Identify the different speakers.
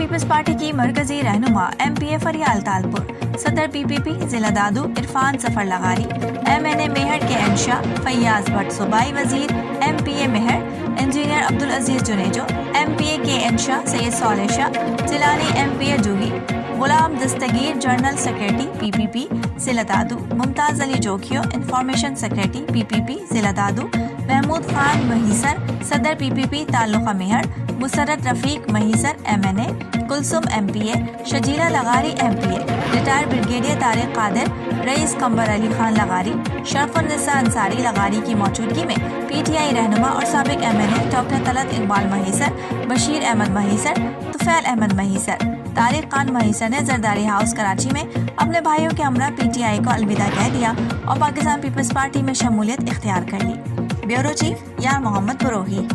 Speaker 1: Peoples party کی مرکزی رہنما ایم پی اے فریال تالپور، صدر پی پی پی ضلع دادو عرفان ظفر لغاری، ایم این اے میہر کے انشا فیاض بھٹ، صوبائی وزیر ایم پی اے Mihir engineer Abdul Aziz Junejo, M P اے کے انشا سید صالح شاہ، ضلعانی ایم پی اے جوہی، غلام دستگیر جنرل سیکریٹری پی پی پی ضلع دادو، ممتاز علی جوکھیو انفارمیشن سیکریٹری پی پی پی ضلع دادو، محمود خان مہیسر صدر پی پی پی تعلقہ میہر، مسرت رفیق مہیسر ایم این اے، کلثوم ایم پی اے، شجیلہ لغاری ایم پی اے، ریٹائر بریگیڈیئر طارق قادر، رئیس قمبر علی خان لغاری، شرف النساء انصاری لغاری کی موجودگی میں پی ٹی آئی رہنما اور سابق ایم این اے ڈاکٹر طلعت اقبال مہیسر، بشیر احمد مہیسر، طفیل احمد مہیسر، طارق خان مہیسر نے زرداری ہاؤس کراچی میں اپنے بھائیوں کے ہمراہ پی ٹی آئی کو الوداع کہہ دیا اور پاکستان پیپلز پارٹی میں شمولیت اختیار کر لی۔ بیورو چیف یار محمد بروہی۔